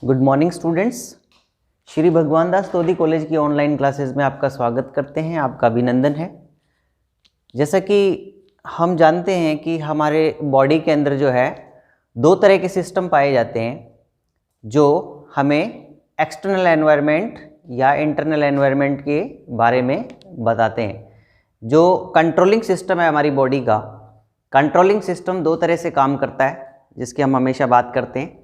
Good morning students. Shri Bhagwan Das Todi college की online classes में आपका स्वागत करते हैं, आपका अभिनंदन है। जैसा कि हम जानते हैं कि हमारे बॉडी के अंदर जो है दो तरह के सिस्टम पाए जाते हैं जो हमें एक्सटर्नल एनवायरनमेंट या इंटरनल एनवायरनमेंट के बारे में बताते हैं। जो कंट्रोलिंग सिस्टम है हमारी बॉडी का, कंट्रोलिंग सिस्टम दो तरह से काम करता है जिसकी हम हमेशा बात करते हैं।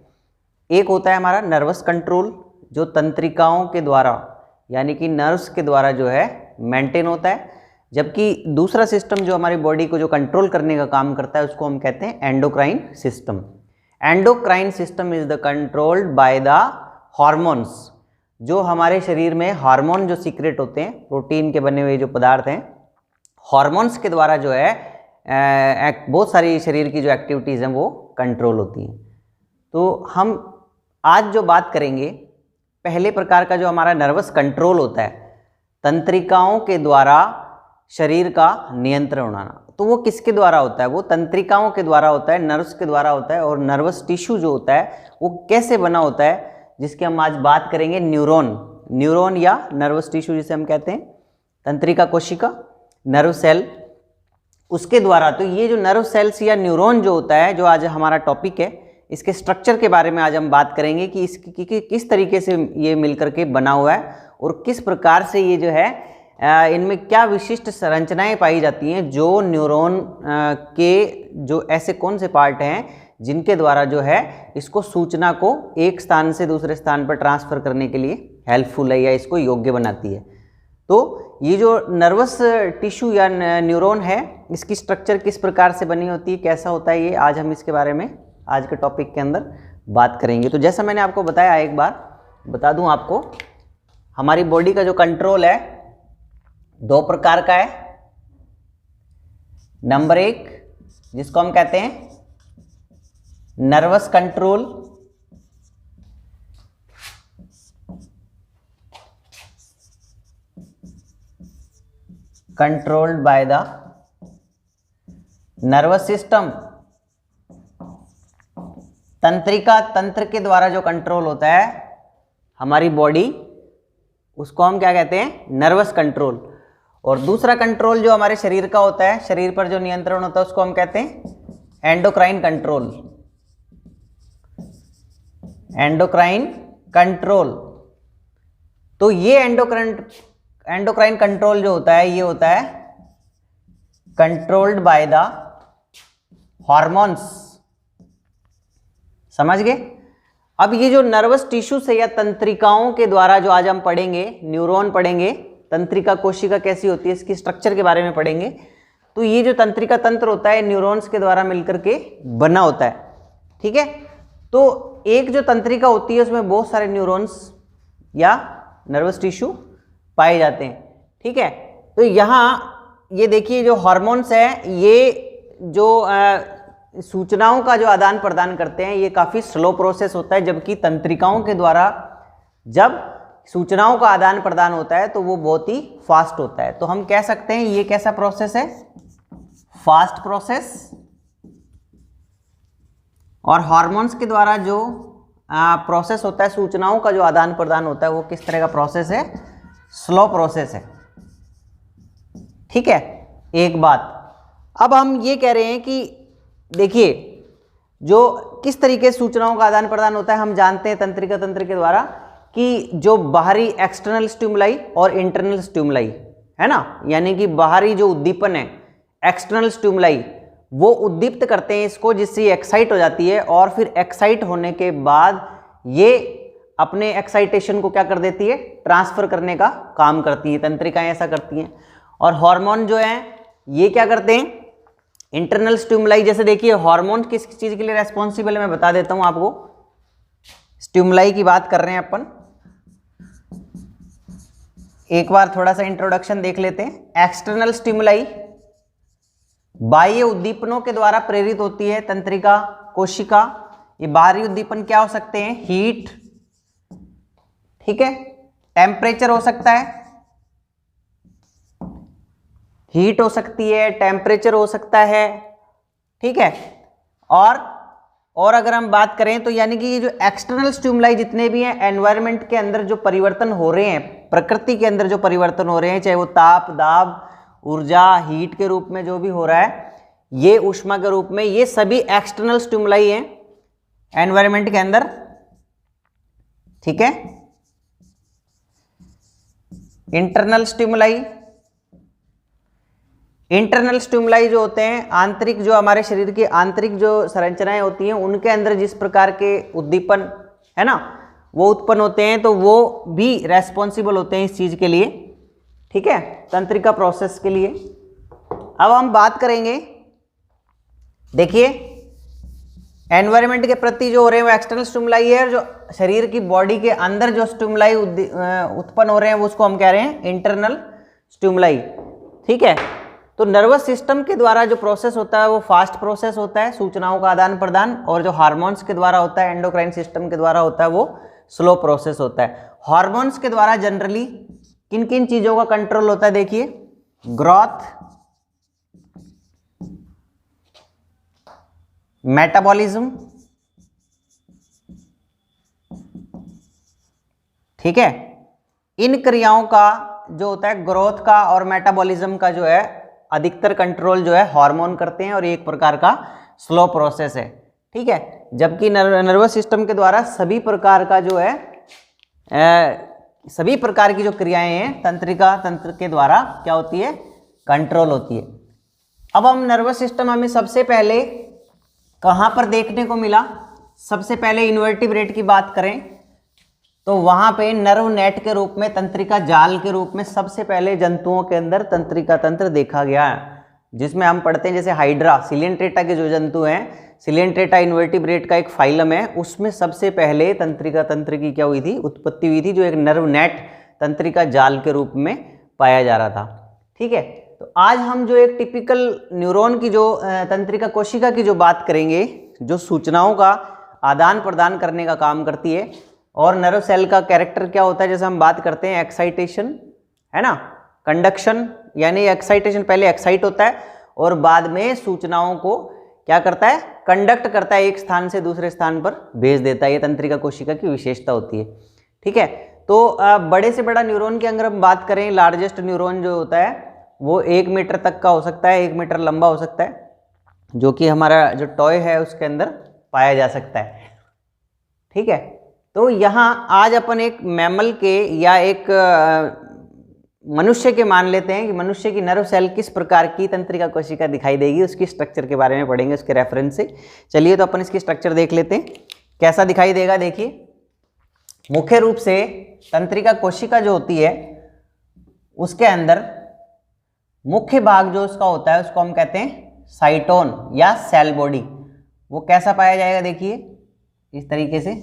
एक होता है हमारा नर्वस कंट्रोल, जो तंत्रिकाओं के द्वारा यानी कि नर्व्स के द्वारा जो है मेंटेन होता है, जबकि दूसरा सिस्टम जो हमारी बॉडी को जो कंट्रोल करने का काम करता है उसको हम कहते हैं endocrine system. Endocrine system is the controlled by the hormones. जो हमारे शरीर में हार्मोन जो सीक्रेट होते हैं, प्रोटीन के बने हुए जो पदार्थ हैं, हार्मोन्स के द्वारा जो है बहुत सारी शरीर की जो एक्टिविटीज़ हैं वो कंट्रोल होती हैं। तो हम आज जो बात करेंगे, पहले प्रकार का जो हमारा नर्वस कंट्रोल होता है, तंत्रिकाओं के द्वारा शरीर का नियंत्रण होना। तो वो किसके द्वारा होता है? वो तंत्रिकाओं के द्वारा होता है, नर्व्स के द्वारा होता है। और नर्वस टिश्यू जो होता है वो कैसे बना होता है, जिसकी हम आज बात करेंगे, न्यूरॉन या नर्वस टिश्यू जिसे हम कहते हैं, तंत्रिका कोशिका, नर्व सेल, उसके द्वारा। तो ये जो नर्व सेल्स या न्यूरॉन जो होता है, जो आज हमारा टॉपिक है, इसके स्ट्रक्चर के बारे में आज हम बात करेंगे कि इसकी किस तरीके से ये मिलकर के बना हुआ है और किस प्रकार से ये जो है इनमें क्या विशिष्ट संरचनाएं पाई जाती हैं। जो न्यूरॉन के जो ऐसे कौन से पार्ट हैं जिनके द्वारा जो है इसको सूचना को एक स्थान से दूसरे स्थान पर ट्रांसफ़र करने के लिए हेल्पफुल है या इसको योग्य बनाती है। तो ये जो नर्वस टिश्यू या न्यूरॉन है, इसकी स्ट्रक्चर किस प्रकार से बनी होती है, कैसा होता है, ये आज हम इसके बारे में आज के टॉपिक के अंदर बात करेंगे। तो जैसा मैंने आपको बताया, एक बार बता दूं आपको, हमारी बॉडी का जो कंट्रोल है दो प्रकार का है। नंबर एक, जिसको हम कहते हैं nervous control, controlled by the nervous system. तंत्र के द्वारा जो कंट्रोल होता है हमारी बॉडी, उसको हम क्या कहते हैं? Nervous control. और दूसरा कंट्रोल जो हमारे शरीर का होता है, शरीर पर जो नियंत्रण होता है, उसको हम कहते हैं एंडोक्राइन कंट्रोल। Endocrine control. तो ये एंडोक्राइन कंट्रोल जो होता है, ये होता है कंट्रोल्ड बाय द हार्मोन्स। समझ गए? अब ये जो नर्वस टिश्यू से या तंत्रिकाओं के द्वारा जो आज हम पढ़ेंगे, न्यूरॉन पढ़ेंगे, तंत्रिका कोशिका कैसी होती है, इसकी स्ट्रक्चर के बारे में पढ़ेंगे। तो ये जो तंत्रिका तंत्र होता है न्यूरॉन्स के द्वारा मिलकर के बना होता है। ठीक है? तो एक जो तंत्रिका होती है उसमें बहुत सारे न्यूरॉन्स या नर्वस टिश्यू पाए जाते हैं। ठीक है? तो यहाँ ये देखिए, जो हार्मोन्स है, ये जो सूचनाओं का जो आदान प्रदान करते हैं, ये काफ़ी स्लो प्रोसेस होता है, जबकि तंत्रिकाओं के द्वारा जब सूचनाओं का आदान प्रदान होता है तो वो बहुत ही फास्ट होता है। तो हम कह सकते हैं ये कैसा प्रोसेस है? Fast process. और हार्मोन्स के द्वारा जो प्रोसेस होता है, सूचनाओं का जो आदान प्रदान होता है, वो किस तरह का प्रोसेस है? स्लो प्रोसेस है। ठीक है? एक बात, अब हम ये कह रहे हैं कि देखिए, जो किस तरीके से सूचनाओं का आदान प्रदान होता है, हम जानते हैं तंत्रिका तंत्र के द्वारा कि जो बाहरी एक्सटर्नल स्टिमुलाई और इंटरनल स्टिमुलाई है ना, यानी कि बाहरी जो उद्दीपन है, एक्सटर्नल स्टिमुलाई, वो उद्दीप्त करते हैं इसको, जिससे ये एक्साइट हो जाती है। और फिर एक्साइट होने के बाद ये अपने एक्साइटेशन को क्या कर देती है? ट्रांसफर करने का काम करती हैं। तंत्रिकाएं ऐसा करती हैं। और हार्मोन जो है ये क्या करते हैं? Internal stimuli. जैसे देखिए, हार्मोन किस चीज के लिए रेस्पॉन्सिबल है, मैं बता देता हूं आपको। स्टिमुलाई की बात कर रहे हैं अपन, एक बार थोड़ा सा इंट्रोडक्शन देख लेते हैं। एक्सटर्नल स्टिमुलाई बाह्य उद्दीपनों के द्वारा प्रेरित होती है तंत्रिका कोशिका। ये बाहरी उद्दीपन क्या हो सकते हैं? हीट, ठीक है, टेम्परेचर हो सकता है, हीट हो सकती है, टेम्परेचर हो सकता है, ठीक है, और और अगर हम बात करें तो यानी कि ये जो एक्सटर्नल स्टिमुलाई जितने भी हैं, एनवायरनमेंट के अंदर जो परिवर्तन हो रहे हैं, प्रकृति के अंदर जो परिवर्तन हो रहे हैं, चाहे वो ताप, दाब, ऊर्जा, हीट के रूप में जो भी हो रहा है, ये ऊष्मा के रूप में, ये सभी एक्सटर्नल स्टिमुलाई हैं एनवायरनमेंट के अंदर। ठीक है। इंटरनल स्टिमुलाई, इंटरनल स्टिमुलाई जो होते हैं, आंतरिक, जो हमारे शरीर की आंतरिक जो संरचनाएं होती हैं उनके अंदर जिस प्रकार के उद्दीपन है ना वो उत्पन्न होते हैं, तो वो भी रेस्पॉन्सिबल होते हैं इस चीज के लिए। ठीक है, तंत्रिका प्रोसेस के लिए। अब हम बात करेंगे, देखिए एनवायरनमेंट के प्रति जो हो रहे हैं वो एक्सटर्नल स्टिमुलाई है, और जो शरीर की बॉडी के अंदर जो स्टिमुलाई उत्पन्न हो रहे हैं वो उसको हम कह रहे हैं इंटरनल स्टिमुलाई। ठीक है, तो नर्वस सिस्टम के द्वारा जो प्रोसेस होता है वो फास्ट प्रोसेस होता है, सूचनाओं का आदान प्रदान, और जो हार्मोन्स के द्वारा होता है, एंडोक्राइन सिस्टम के द्वारा होता है, वो स्लो प्रोसेस होता है। हार्मोन्स के द्वारा जनरली किन किन चीजों का कंट्रोल होता है, देखिए ग्रोथ, मेटाबॉलिज्म, ठीक है, इन क्रियाओं का जो होता है ग्रोथ का और मेटाबॉलिज्म का जो है अधिकतर कंट्रोल जो है हार्मोन करते हैं, और ये एक प्रकार का स्लो प्रोसेस है। ठीक है, जबकि नर्वस सिस्टम के द्वारा सभी प्रकार का जो है सभी प्रकार की जो क्रियाएं हैं तंत्रिका तंत्र के द्वारा क्या होती है, कंट्रोल होती है। अब हम नर्वस सिस्टम हमें सबसे पहले कहाँ पर देखने को मिला, सबसे पहले इन्वर्टिब्रेट की बात करें तो वहां पे नर्व नेट के रूप में, तंत्रिका जाल के रूप में सबसे पहले जंतुओं के अंदर तंत्रिका तंत्र देखा गया है, जिसमें हम पढ़ते हैं जैसे हाइड्रा, सिलियंट्रेटा के जो जंतु हैं, सिलियंट्रेटा इन्वर्टिब्रेट का एक फाइलम है, उसमें सबसे पहले तंत्रिका तंत्र की क्या हुई थी, उत्पत्ति हुई थी, जो एक नर्व नेट तंत्रिका जाल के रूप में पाया जा रहा था। ठीक है, तो आज हम जो एक टिपिकल न्यूरॉन की जो तंत्रिका कोशिका की जो बात करेंगे, जो सूचनाओं का आदान प्रदान करने का काम करती है, और नर्व सेल का कैरेक्टर क्या होता है, जैसे हम बात करते हैं एक्साइटेशन है ना, कंडक्शन, यानी एक्साइटेशन पहले एक्साइट होता है और बाद में सूचनाओं को क्या करता है, कंडक्ट करता है, एक स्थान से दूसरे स्थान पर भेज देता है। ये तंत्रिका कोशिका की विशेषता होती है। ठीक है, तो बड़े से बड़ा न्यूरॉन की अगर हम बात करें, लार्जेस्ट न्यूरॉन जो होता है वो 1 मीटर तक का हो सकता है, 1 मीटर लंबा हो सकता है, जो कि हमारा जो टॉय है उसके अंदर पाया जा सकता है। ठीक है, तो यहाँ आज अपन एक मैमल के या एक मनुष्य के मान लेते हैं कि मनुष्य की नर्व सेल किस प्रकार की तंत्रिका कोशिका दिखाई देगी, उसकी स्ट्रक्चर के बारे में पढ़ेंगे उसके रेफरेंस से। चलिए तो अपन इसकी स्ट्रक्चर देख लेते हैं कैसा दिखाई देगा। देखिए मुख्य रूप से तंत्रिका कोशिका जो होती है उसके अंदर मुख्य भाग जो उसका होता है उसको हम कहते हैं साइटोन या सेल बॉडी। वो कैसा पाया जाएगा, देखिए इस तरीके से,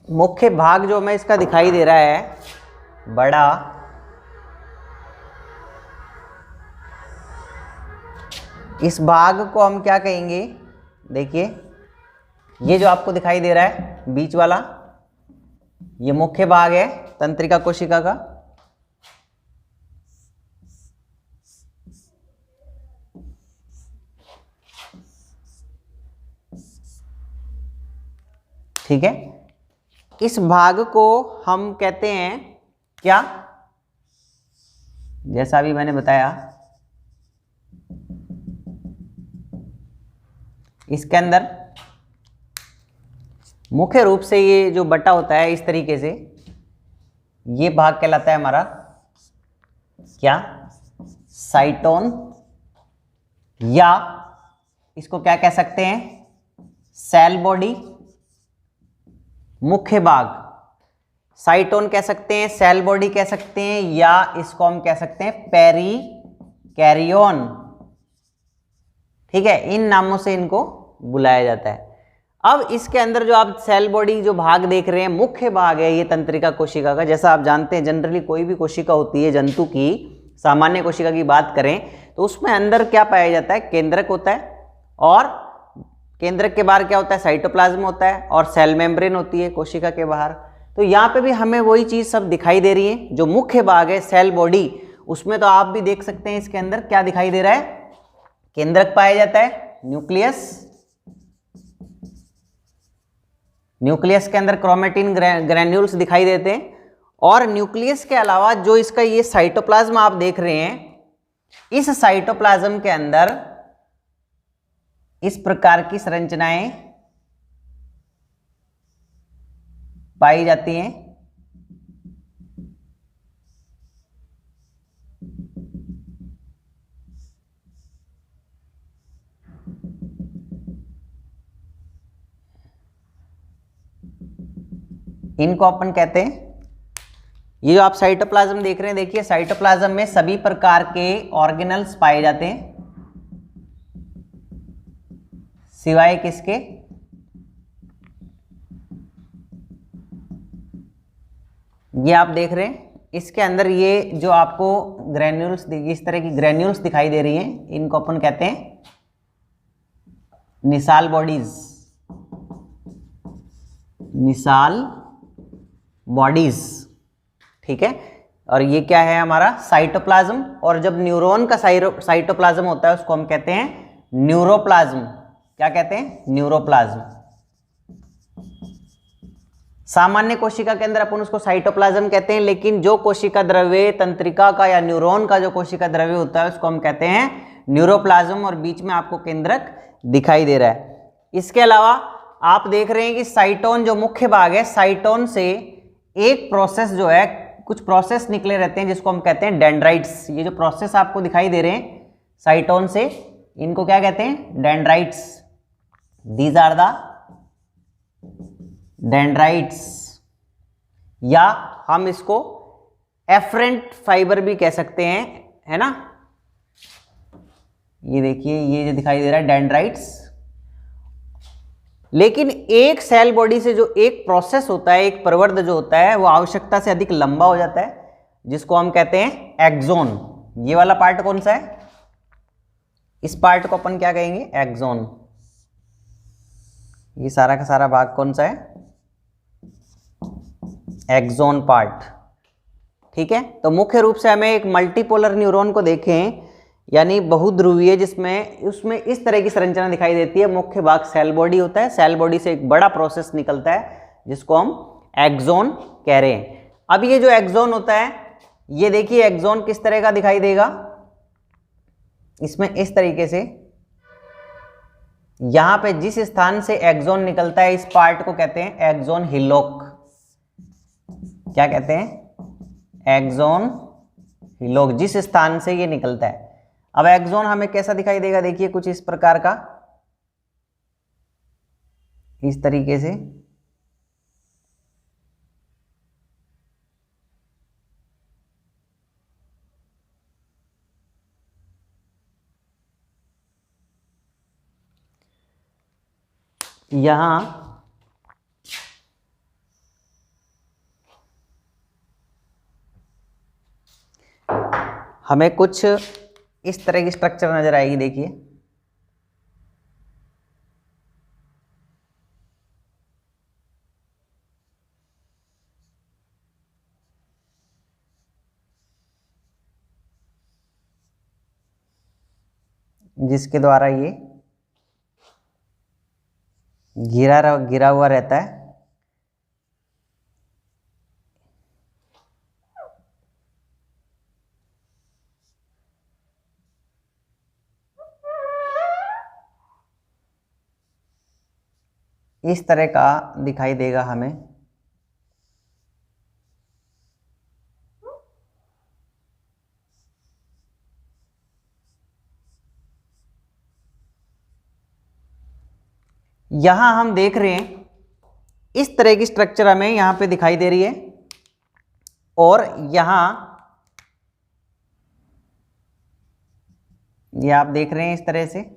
मुख्य भाग जो हमें इसका दिखाई दे रहा है बड़ा, इस भाग को हम क्या कहेंगे, देखिए ये जो आपको दिखाई दे रहा है बीच वाला, ये मुख्य भाग है तंत्रिका कोशिका का। ठीक है, इस भाग को हम कहते हैं क्या, जैसा अभी मैंने बताया, इसके अंदर मुख्य रूप से ये जो बटा होता है इस तरीके से, ये भाग कहलाता है हमारा क्या, साइटोन, या इसको क्या कह सकते हैं, सेल बॉडी। मुख्य भाग साइटोन कह सकते हैं, सेल बॉडी कह सकते हैं, या इसको हम कह सकते हैं पेरी कैरियन। ठीक है, इन नामों से इनको बुलाया जाता है। अब इसके अंदर जो आप सेल बॉडी जो भाग देख रहे हैं, मुख्य भाग है ये तंत्रिका कोशिका का। जैसा आप जानते हैं जनरली कोई भी कोशिका होती है जंतु की, सामान्य कोशिका की बात करें तो उसमें अंदर क्या पाया जाता है, केंद्रक होता है, और केंद्रक के बाहर क्या होता है, साइटोप्लाज्म होता है, और सेल मेम्ब्रेन होती है कोशिका के बाहर। तो यहाँ पे भी हमें वही चीज सब दिखाई दे रही है। जो मुख्य भाग है सेल बॉडी, उसमें तो आप भी देख सकते हैं इसके अंदर क्या दिखाई दे रहा है, केंद्रक पाया जाता है, न्यूक्लियस, न्यूक्लियस के अंदर क्रोमेटिन ग्रैन्यूल्स दिखाई देते हैं, और न्यूक्लियस के अलावा जो इसका ये साइटोप्लाज्म आप देख रहे हैं, इस साइटोप्लाज्म के अंदर इस प्रकार की संरचनाएं पाई जाती हैं। इनको अपन कहते हैं, ये जो आप साइटोप्लाज्म देख रहे हैं, देखिए साइटोप्लाज्म में सभी प्रकार के ऑर्गेनल्स पाए जाते हैं, सिवाय किसके, ये आप देख रहे हैं इसके अंदर ये जो आपको ग्रैन्यूल्स, इस तरह की ग्रैन्यूल्स दिखाई दे रही हैं, इनको अपन कहते हैं निसाल बॉडीज, निसाल बॉडीज, ठीक है। और ये क्या है हमारा साइटोप्लाज्म, और जब न्यूरॉन का साइटोप्लाज्म होता है उसको हम कहते हैं न्यूरोप्लाज्म। क्या कहते हैं, न्यूरोप्लाज्म। सामान्य कोशिका के अंदर अपन उसको साइटोप्लाज्म कहते हैं, लेकिन जो कोशिका द्रव्य तंत्रिका का या न्यूरॉन का जो कोशिका द्रव्य होता है उसको हम कहते हैं न्यूरोप्लाज्म, और बीच में आपको केंद्रक दिखाई दे रहा है। इसके अलावा आप देख रहे हैं कि साइटोन जो मुख्य भाग है, साइटोन से एक प्रोसेस जो है, कुछ प्रोसेस निकले रहते हैं जिसको हम कहते हैं डेंड्राइट्स। ये जो प्रोसेस आपको दिखाई दे रहे हैं साइटोन से, इनको क्या कहते हैं, dendrites. These are the dendrites, या हम इसको एफरेंट फाइबर भी कह सकते हैं, है ना। ये देखिए ये जो दिखाई दे रहा है डेंड्राइट्स। लेकिन एक सेल बॉडी से जो एक प्रोसेस होता है, एक प्रवर्ध जो होता है, वो आवश्यकता से अधिक लंबा हो जाता है, जिसको हम कहते हैं एक्सोन। ये वाला पार्ट कौन सा है, इस पार्ट को अपन क्या कहेंगे, एक्सोन। ये सारा का सारा भाग कौन सा है, एक्सोन पार्ट, ठीक है। तो मुख्य रूप से हमें एक मल्टीपोलर न्यूरॉन को देखें, यानी बहुध्रुवीय, जिसमें उसमें इस तरह की संरचना दिखाई देती है। मुख्य भाग सेल बॉडी होता है, सेल बॉडी से एक बड़ा प्रोसेस निकलता है जिसको हम एक्सोन कह रहे हैं। अब ये जो एक्सोन होता है, ये देखिए एक्सोन किस तरह का दिखाई देगा, इसमें इस तरीके से, यहां पे जिस स्थान से एक्सोन निकलता है इस पार्ट को कहते हैं एक्सोन हिलोक। क्या कहते हैं, एक्सोन हिलोक, जिस स्थान से ये निकलता है। अब एक्सोन हमें कैसा दिखाई देगा, देखिए कुछ इस प्रकार का, इस तरीके से। यहां हमें कुछ इस तरह की स्ट्रक्चर नजर आएगी, देखिए जिसके द्वारा ये घिरा हुआ रहता है। इस तरह का दिखाई देगा हमें। यहां हम देख रहे हैं इस तरह की स्ट्रक्चर हमें यहां पे दिखाई दे रही है, और यहां ये आप देख रहे हैं इस तरह से।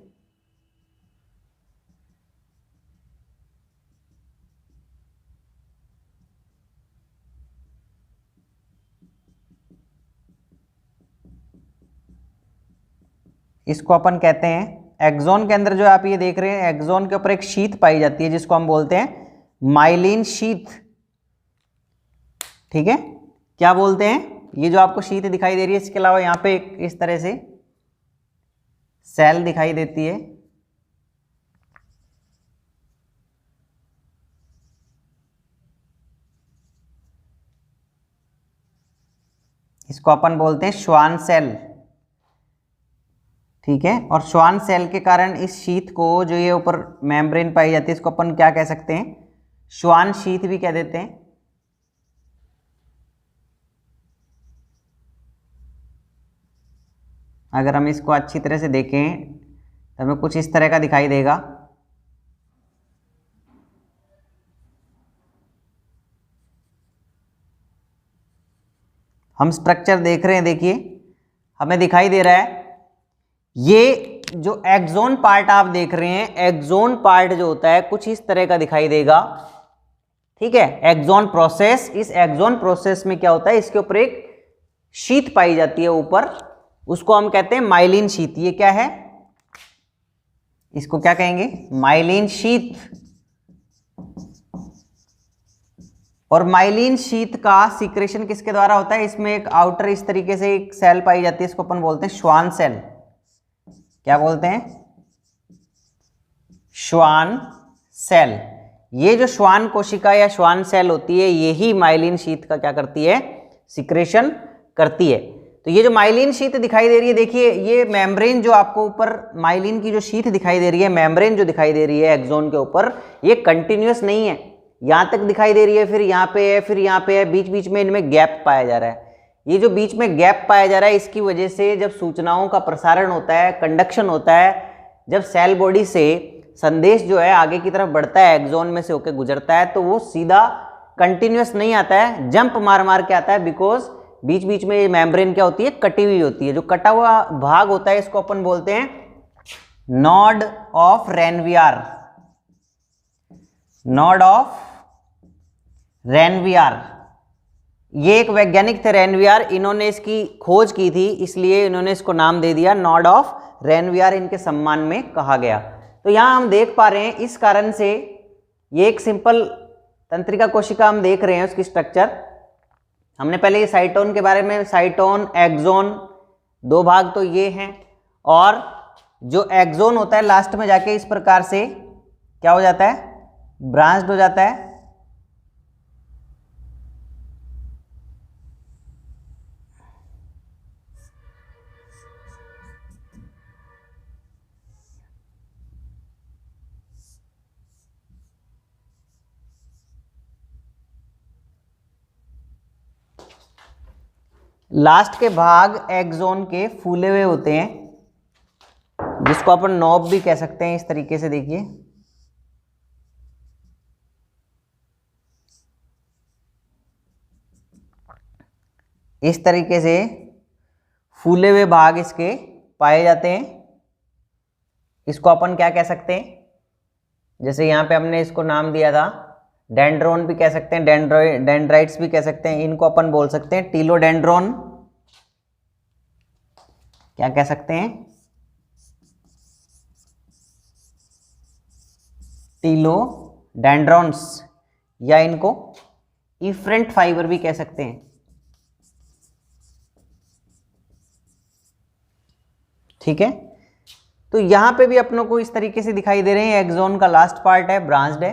इसको अपन कहते हैं एक्सोन के अंदर जो आप ये देख रहे हैं, एक्सोन के ऊपर एक शीथ पाई जाती है जिसको हम बोलते हैं माइलिन शीथ। ठीक है, क्या बोलते हैं, ये जो आपको शीथ दिखाई दे रही है, इसके अलावा यहाँ पे एक इस तरह से सेल दिखाई देती है। इसको अपन बोलते हैं श्वान सेल। ठीक है, और श्वान सेल के कारण इस शीथ को, जो ये ऊपर मेम्ब्रेन पाई जाती है, इसको अपन क्या कह सकते हैं, श्वान शीथ भी कह देते हैं। अगर हम इसको अच्छी तरह से देखें तो हमें कुछ इस तरह का दिखाई देगा। हम स्ट्रक्चर देख रहे हैं, देखिए हमें दिखाई दे रहा है, ये जो एक्सोन पार्ट आप देख रहे हैं, एक्सोन पार्ट जो होता है कुछ इस तरह का दिखाई देगा। ठीक है, एक्सोन प्रोसेस, इस एक्सोन प्रोसेस में क्या होता है, इसके ऊपर एक शीथ पाई जाती है ऊपर, उसको हम कहते हैं माइलिन शीथ। ये क्या है, इसको क्या कहेंगे, माइलिन शीथ। और माइलिन शीथ का सीक्रेशन किसके द्वारा होता है, इसमें एक आउटर इस तरीके से एक सेल पाई जाती है, इसको अपन बोलते हैं श्वान सेल। क्या बोलते हैं, श्वान सेल। ये जो श्वान कोशिका या श्वान सेल होती है, यही माइलिन शीथ का क्या करती है, सीक्रेशन करती है। तो ये जो माइलिन शीथ दिखाई दे रही है, देखिए ये मेम्ब्रेन जो आपको ऊपर माइलिन की जो शीथ दिखाई दे रही है, मेम्ब्रेन जो दिखाई दे रही है एक्सोन के ऊपर, ये कंटिन्यूअस नहीं है, यहाँ तक दिखाई दे रही है, फिर यहाँ पे है, फिर यहाँ पे है, बीच बीच में इनमें गैप पाया जा रहा है। ये जो बीच में गैप पाया जा रहा है, इसकी वजह से जब सूचनाओं का प्रसारण होता है, कंडक्शन होता है, जब सेल बॉडी से संदेश जो है आगे की तरफ बढ़ता है, एक्सोन में से होकर गुजरता है, तो वो सीधा कंटिन्यूअस नहीं आता है, जंप मार मार के आता है, बिकॉज बीच बीच में ये मेम्ब्रेन क्या होती है, कटी हुई होती है। जो कटा हुआ भाग होता है, इसको अपन बोलते हैं node of Ranvier. Node of Ranvier, ये एक वैज्ञानिक थे रेनवियर, इन्होंने इसकी खोज की थी, इसलिए इन्होंने इसको नाम दे दिया नॉड ऑफ रेनवियर, इनके सम्मान में कहा गया। तो यहां हम देख पा रहे हैं, इस कारण से ये एक सिंपल तंत्रिका कोशिका हम देख रहे हैं, उसकी स्ट्रक्चर। हमने पहले ये साइटोन के बारे में, साइटोन एक्सोन दो भाग तो ये हैं, और जो एक्सोन होता है लास्ट में जाके इस प्रकार से क्या हो जाता है, ब्रांच्ड हो जाता है। लास्ट के भाग एक्सोन के फूले हुए होते हैं, जिसको अपन नॉब भी कह सकते हैं। इस तरीके से देखिए, इस तरीके से फूले हुए भाग इसके पाए जाते हैं। इसको अपन क्या कह सकते हैं, जैसे यहाँ पे हमने इसको नाम दिया था, डेंड्रोन भी कह सकते हैं, डेंड्राइट्स भी कह सकते हैं, इनको अपन बोल सकते हैं टीलोडेंड्रोन। क्या कह सकते हैं, टीलोडेंड्रॉन्स, या इनको इफ्रेंट फाइबर भी कह सकते हैं। ठीक है, तो यहां पे भी अपनों को इस तरीके से दिखाई दे रहे हैं, एक्सोन का लास्ट पार्ट है, ब्रांच्ड है।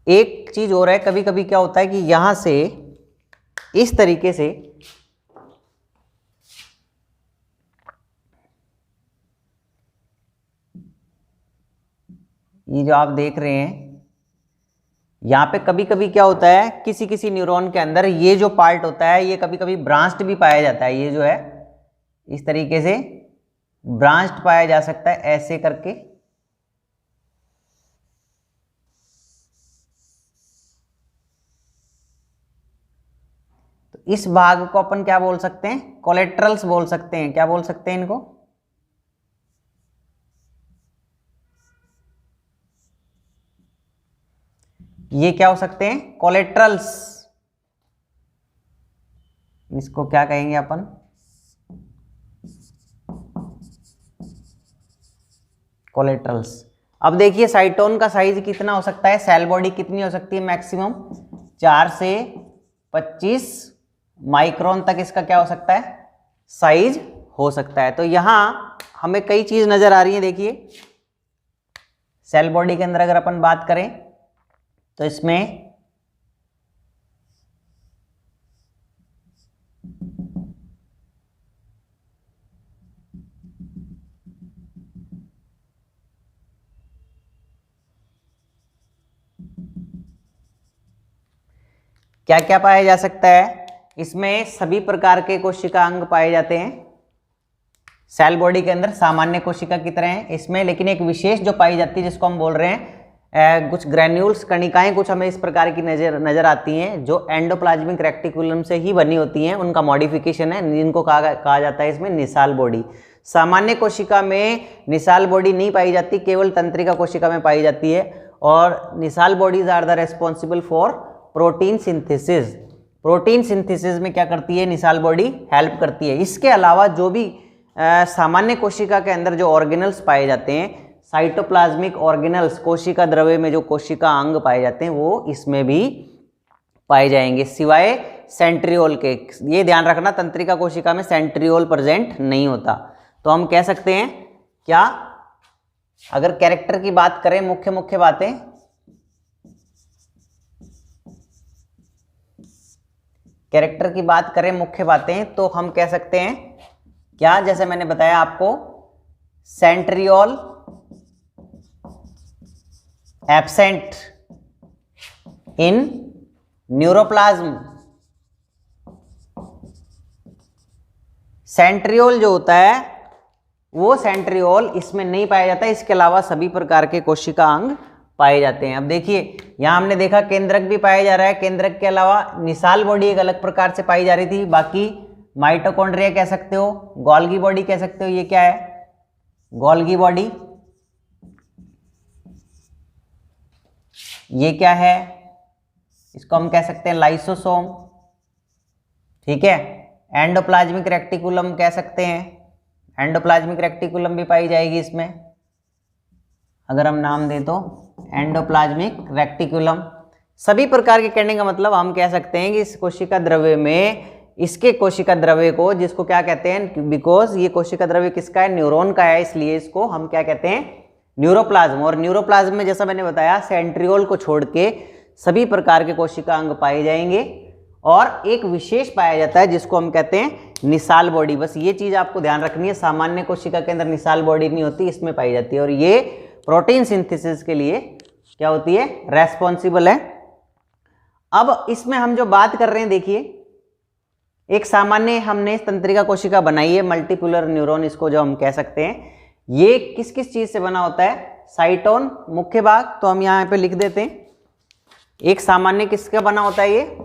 एक चीज और है, कभी कभी क्या होता है कि यहां से इस तरीके से ये जो आप देख रहे हैं, यहाँ पे कभी कभी क्या होता है, किसी किसी न्यूरॉन के अंदर ये जो पार्ट होता है, ये कभी कभी ब्रांच्ड भी पाया जाता है। ये जो है इस तरीके से ब्रांच्ड पाया जा सकता है, ऐसे करके। तो इस भाग को अपन क्या बोल सकते हैं, कोलेट्रल्स बोल सकते हैं। क्या बोल सकते हैं इनको, ये क्या हो सकते हैं, कोलेट्रल्स। इसको क्या कहेंगे अपन, कोलेट्रल्स। अब देखिए साइटोन का साइज कितना हो सकता है, सेल बॉडी कितनी हो सकती है, मैक्सिमम 4 से 25 माइक्रोन तक इसका क्या हो सकता है, साइज हो सकता है। तो यहाँ हमें कई चीज नजर आ रही है। देखिए सेल बॉडी के अंदर अगर अपन बात करें तो इसमें क्या क्या पाया जा सकता है, इसमें सभी प्रकार के कोशिका अंग पाए जाते हैं सेल बॉडी के अंदर, सामान्य कोशिका की तरह है इसमें, लेकिन एक विशेष जो पाई जाती है जिसको हम बोल रहे हैं कुछ ग्रैन्यूल्स कणिकाएं कुछ हमें इस प्रकार की नजर आती हैं जो एंडोप्लाज्मिक रेक्टिकुलम से ही बनी होती हैं, उनका मॉडिफिकेशन है, जिनको कहा जाता है इसमें निसाल बॉडी। सामान्य कोशिका में निसाल बॉडी नहीं पाई जाती, केवल तंत्रिका कोशिका में पाई जाती है। और Nissl bodies are the responsible for protein synthesis. Protein synthesis में क्या करती है निसाल बॉडी, हेल्प करती है। इसके अलावा जो भी सामान्य कोशिका के अंदर जो ऑर्गेनल्स पाए जाते हैं, साइटोप्लाज्मिक ऑर्गेनल्स, कोशिका द्रव्य में जो कोशिका अंग पाए जाते हैं वो इसमें भी पाए जाएंगे, सिवाय सेंट्रियोल के। ये ध्यान रखना, तंत्रिका कोशिका में सेंट्रियोल प्रेजेंट नहीं होता। तो हम कह सकते हैं क्या, अगर कैरेक्टर की बात करें, मुख्य मुख्य बातें, कैरेक्टर की बात करें, मुख्य बातें, तो हम कह सकते हैं क्या, जैसे मैंने बताया आपको, centriole absent in neuroplasm. Centriole जो होता है वो सेंट्रियोल इसमें नहीं पाया जाता, इसके अलावा सभी प्रकार के कोशिका अंग पाए जाते हैं। अब देखिए यहां हमने देखा केंद्रक भी पाया जा रहा है, केंद्रक के अलावा निसाल बॉडी एक अलग प्रकार से पाई जा रही थी, बाकी माइटोकॉन्ड्रिया कह सकते हो, गोल्गी बॉडी कह सकते हो। ये क्या है, गोल्गी बॉडी। ये क्या है, इसको हम कह सकते हैं लाइसोसोम, ठीक है। एंडोप्लाज्मिक रेक्टिकुलम कह सकते हैं, एंडोप्लाज्मिक रेक्टिकुलम भी पाई जाएगी इसमें, अगर हम नाम दें तो एंडोप्लाज्मिक रेक्टिकुलम। सभी प्रकार के कहने का मतलब हम कह सकते हैं कि इस कोशिका द्रव्य में, इसके कोशिका द्रव्य को, जिसको क्या कहते हैं, बिकॉज ये कोशिका द्रव्य किसका है, न्यूरॉन का है, इसलिए इसको हम क्या कहते हैं, न्यूरोप्लाज्म। और न्यूरोप्लाज्म में जैसा मैंने बताया सेंट्रियोल को छोड़ के सभी प्रकार के कोशिका अंग पाए जाएंगे, और एक विशेष पाया जाता है जिसको हम कहते हैं निसाल बॉडी। बस ये चीज आपको ध्यान रखनी है, सामान्य कोशिका के अंदर निसाल बॉडी नहीं होती, इसमें पाई जाती है, और ये प्रोटीन सिंथेसिस के लिए क्या होती है, रेस्पॉन्सिबल है। अब इसमें हम जो बात कर रहे हैं, देखिए एक सामान्य हमने तंत्रिका कोशिका बनाई है, मल्टीपुलर न्यूरॉन इसको जो हम कह सकते हैं। ये किस किस चीज से बना होता है, साइटोन मुख्य भाग, तो हम यहां पे लिख देते हैं। एक सामान्य किसका बना होता है, ये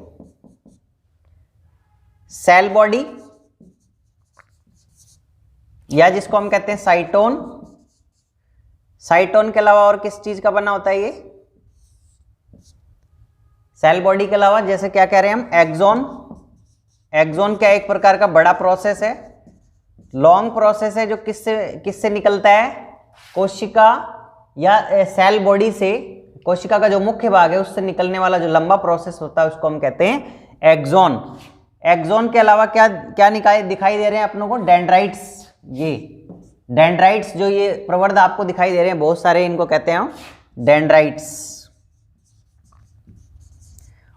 सेल बॉडी, या जिसको हम कहते हैं साइटोन। साइटोन के अलावा और किस चीज का बना होता है ये, सेल बॉडी के अलावा जैसे क्या कह रहे हैं हम, एक्सोन। एक्सोन क्या एक प्रकार का बड़ा प्रोसेस है, लॉन्ग प्रोसेस है, जो किससे निकलता है, कोशिका या सेल बॉडी से, कोशिका का जो मुख्य भाग है उससे निकलने वाला जो लंबा प्रोसेस होता है उसको हम कहते हैं एक्सोन। एक्सोन के अलावा क्या क्या दिखाई दे रहे हैं अपनों को, डेंड्राइट्स। ये डेंड्राइट्स जो ये प्रवर्ध आपको दिखाई दे रहे हैं बहुत सारे, इनको कहते हैं डेंड्राइट्स।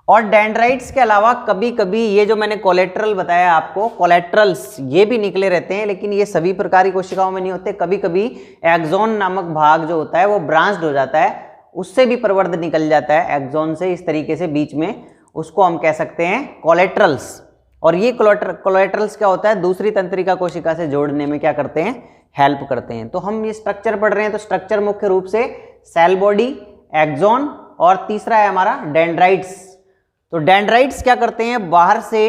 और डेंड्राइट्स के अलावा कभी कभी ये जो मैंने कोलेट्रल बताया आपको, कोलेट्रल्स ये भी निकले रहते हैं, लेकिन ये सभी प्रकार की कोशिकाओं में नहीं होते। कभी कभी एक्सोन नामक भाग जो होता है वो ब्रांच्ड हो जाता है, उससे भी प्रवर्ध निकल जाता है एक्सोन से, इस तरीके से बीच में, उसको हम कह सकते हैं कोलेट्रल्स। और ये कोलेट्रल्स क्या होता है, दूसरी तंत्रिका कोशिका से जोड़ने में क्या करते हैं, हेल्प करते हैं। तो हम ये स्ट्रक्चर पढ़ रहे हैं, तो स्ट्रक्चर मुख्य रूप से सेल बॉडी, एक्सोन, और तीसरा है हमारा डेंड्राइट्स। तो डेंड्राइट्स क्या करते हैं, बाहर से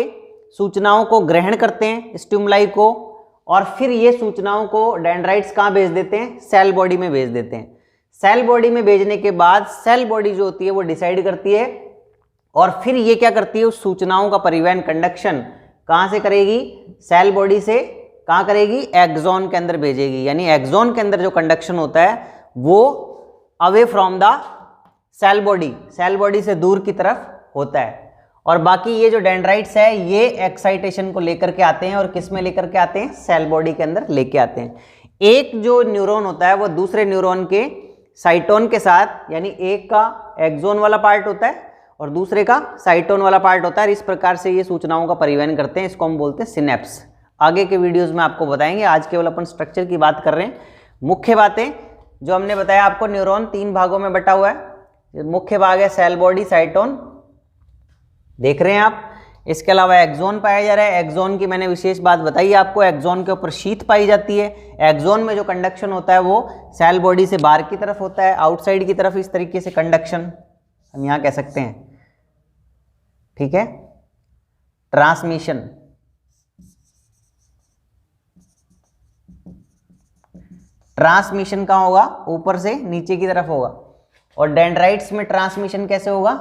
सूचनाओं को ग्रहण करते हैं, स्टिमुलाई को, और फिर ये सूचनाओं को डेंड्राइट्स कहाँ भेज देते हैं, सेल बॉडी में भेज देते हैं। सेल बॉडी में भेजने के बाद सेल बॉडी जो होती है वो डिसाइड करती है, और फिर ये क्या करती है, उस सूचनाओं का परिवहन, कंडक्शन कहाँ से करेगी, सेल बॉडी से कहाँ करेगी, एक्सोन के अंदर भेजेगी। यानी एक्सोन के अंदर जो कंडक्शन होता है वो away from the cell body से दूर की तरफ होता है। और बाकी ये जो डेंड्राइट्स है ये एक्साइटेशन को लेकर के आते हैं, और किस में लेकर के आते हैं? सेल बॉडी के अंदर लेके आते हैं। एक जो न्यूरॉन होता है वो दूसरे न्यूरॉन के साइटोन के साथ, यानी एक का एक्सोन वाला पार्ट होता है और दूसरे का साइटोन वाला पार्ट होता है, इस प्रकार से ये सूचनाओं का परिवहन करते हैं। इसको हम बोलते हैं सिनेप्स। आगे के वीडियोस में आपको बताएंगे, आज केवल अपन स्ट्रक्चर की बात कर रहे हैं। मुख्य बातें जो हमने बताया आपको, न्यूरॉन 3 भागों में बटा हुआ है। मुख्य भाग है सेल बॉडी, साइटोन देख रहे हैं आप। इसके अलावा एक्सोन पाया जा रहा है। एक्सोन की मैंने विशेष बात बताई आपको, एक्सोन के ऊपर शीथ पाई जाती है। एक्सोन में जो कंडक्शन होता है वो सेल बॉडी से बाहर की तरफ होता है, आउटसाइड की तरफ इस तरीके से कंडक्शन हम यहाँ कह सकते हैं, ठीक है। ट्रांसमिशन, ट्रांसमिशन कहाँ होगा? ऊपर से नीचे की तरफ होगा। और डेंड्राइट्स में ट्रांसमिशन कैसे होगा?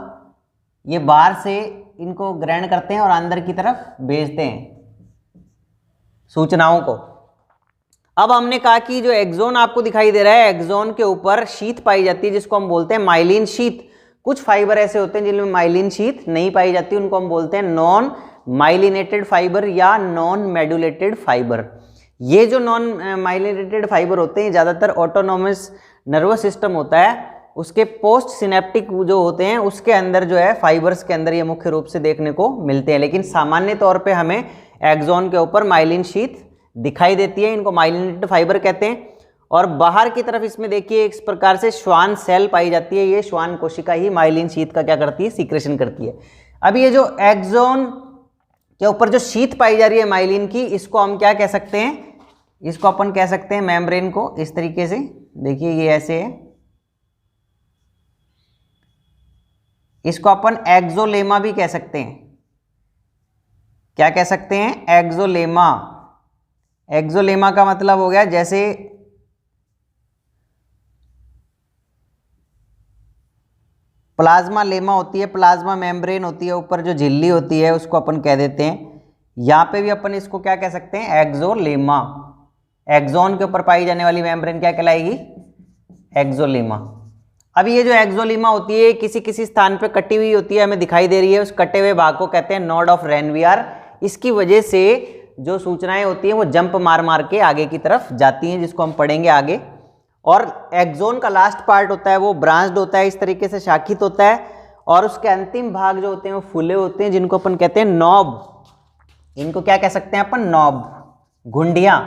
ये बाहर से इनको ग्रहण करते हैं और अंदर की तरफ भेजते हैं सूचनाओं को। अब हमने कहा कि जो एक्सोन आपको दिखाई दे रहा है, एक्सोन के ऊपर शीथ पाई जाती है जिसको हम बोलते हैं माइलिन शीथ। कुछ फाइबर ऐसे होते हैं जिनमें माइलिन शीथ नहीं पाई जाती, उनको हम बोलते हैं नॉन माइलिनेटेड फाइबर या नॉन मेडुलेटेड फाइबर। ये जो नॉन माइलिनेटेड फाइबर होते हैं ज़्यादातर ऑटोनोमस नर्वस सिस्टम होता है उसके पोस्ट सिनेप्टिक जो होते हैं उसके अंदर जो है फाइबर्स के अंदर ये मुख्य रूप से देखने को मिलते हैं। लेकिन सामान्य तौर पे हमें एक्सोन के ऊपर माइलिन शीथ दिखाई देती है, इनको माइलिनेटेड फाइबर कहते हैं। और बाहर की तरफ इसमें देखिए इस प्रकार से श्वान सेल पाई जाती है। ये श्वान कोशिका ही माइलिन शीथ का क्या करती है? सीक्रेशन करती है। अब ये जो एक्सोन के ऊपर जो शीथ पाई जा रही है माइलिन की, इसको हम क्या कह सकते हैं? इसको अपन कह सकते हैं मेम्ब्रेन को। इस तरीके से देखिए ये ऐसे है, इसको अपन एक्सोलेमा भी कह सकते हैं। क्या कह सकते हैं? एक्सोलेमा। एक्सोलेमा का मतलब हो गया जैसे प्लाज्मा लेमा होती है, प्लाज्मा मेम्ब्रेन होती है, ऊपर जो झिल्ली होती है उसको अपन कह देते हैं। यहां पे भी अपन इसको क्या कह सकते हैं? एक्सोलेमा। एक्सोन के ऊपर पाई जाने वाली मेम्ब्रेन क्या कहलाएगी? एक्सोलेमा। अब ये जो एक्सोलेमा होती है किसी किसी स्थान पे कटी हुई होती है, हमें दिखाई दे रही है, उस कटे हुए भाग को कहते हैं नोड ऑफ रेनवियर। इसकी वजह से जो सूचनाएं होती हैं वो जंप मार मार के आगे की तरफ जाती हैं, जिसको हम पढ़ेंगे आगे। और एक्सोन का लास्ट पार्ट होता है वो ब्रांच्ड होता है, इस तरीके से शाखित होता है। और उसके अंतिम भाग जो होते हैं वो फूले होते हैं, जिनको अपन कहते हैं नॉब। इनको क्या कह सकते हैं अपन? नॉब, घुंडियां।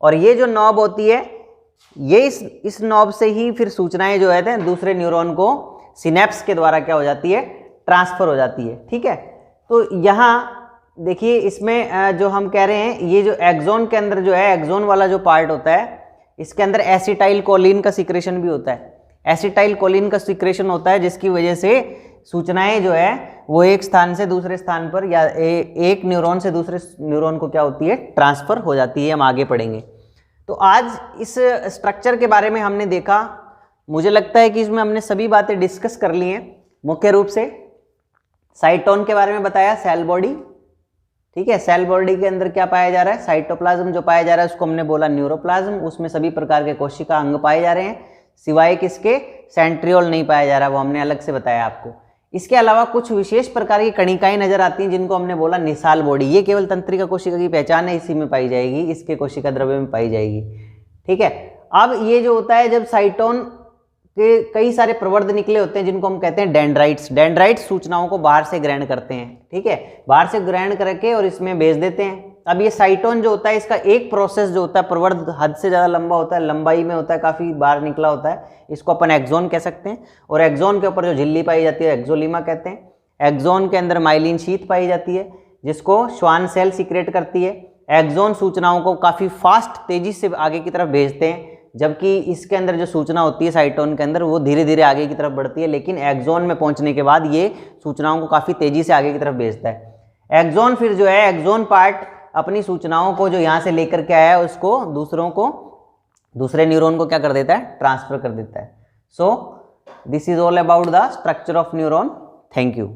और ये जो नॉब होती है ये इस नॉब से ही फिर सूचनाएं जो है दूसरे न्यूरॉन को सिनेप्स के द्वारा क्या हो जाती है? ट्रांसफर हो जाती है, ठीक है। तो यहाँ देखिए इसमें जो हम कह रहे हैं, ये जो एक्सोन के अंदर जो है, एक्सोन वाला जो पार्ट होता है इसके अंदर एसिटाइल कोलिन का सीक्रेशन भी होता है। एसिटाइल कोलिन का सीक्रेशन होता है जिसकी वजह से सूचनाएं जो है वो एक स्थान से दूसरे स्थान पर या एक न्यूरॉन से दूसरे न्यूरॉन को क्या होती है? ट्रांसफर हो जाती है। हम आगे पढ़ेंगे। तो आज इस स्ट्रक्चर के बारे में हमने देखा, मुझे लगता है कि इसमें हमने सभी बातें डिस्कस कर ली हैं। मुख्य रूप से साइटोन के बारे में बताया, सेल बॉडी, ठीक है। सेल बॉडी के अंदर क्या पाया जा रहा है? साइटोप्लाज्म जो पाया जा रहा है उसको हमने बोला न्यूरोप्लाज्म। उसमें सभी प्रकार के कोशिका अंग पाए जा रहे हैं, सिवाय किसके? सेंट्रियोल नहीं पाया जा रहा, वो हमने अलग से बताया आपको। इसके अलावा कुछ विशेष प्रकार की कणिकाएं नजर आती हैं जिनको हमने बोला निसाल बॉडी। ये केवल तंत्रिका कोशिका की पहचान है, इसी में पाई जाएगी, इसके कोशिका द्रव्य में पाई जाएगी, ठीक है। अब ये जो होता है, जब साइटोन के कई सारे प्रवर्ध निकले होते हैं जिनको हम कहते हैं डेंड्राइट्स। डेंड्राइट्स सूचनाओं को बाहर से ग्रहण करते हैं, ठीक है, बाहर से ग्रहण करके और इसमें भेज देते हैं। अब ये साइटोन जो होता है इसका एक प्रोसेस जो होता है, प्रवर्ध हद से ज़्यादा लंबा होता है, लंबाई में होता है, काफ़ी बाहर निकला होता है, इसको अपन एक्सोन कह सकते हैं। और एक्सोन के ऊपर जो झिल्ली पाई जाती है एक्सोलीमा कहते हैं। एक्सोन के अंदर माइलिन शीथ पाई जाती है जिसको श्वान सेल सीक्रेट करती है। एक्सोन सूचनाओं को काफ़ी फास्ट तेजी से आगे की तरफ भेजते हैं, जबकि इसके अंदर जो सूचना होती है साइटोन के अंदर वो धीरे धीरे आगे की तरफ बढ़ती है, लेकिन एक्सोन में पहुंचने के बाद ये सूचनाओं को काफ़ी तेजी से आगे की तरफ भेजता है। एक्सोन फिर जो है, एक्सोन पार्ट अपनी सूचनाओं को जो यहाँ से लेकर के आया है उसको दूसरे न्यूरॉन को क्या कर देता है? ट्रांसफर कर देता है। So this is all about the structure of neuron. Thank you.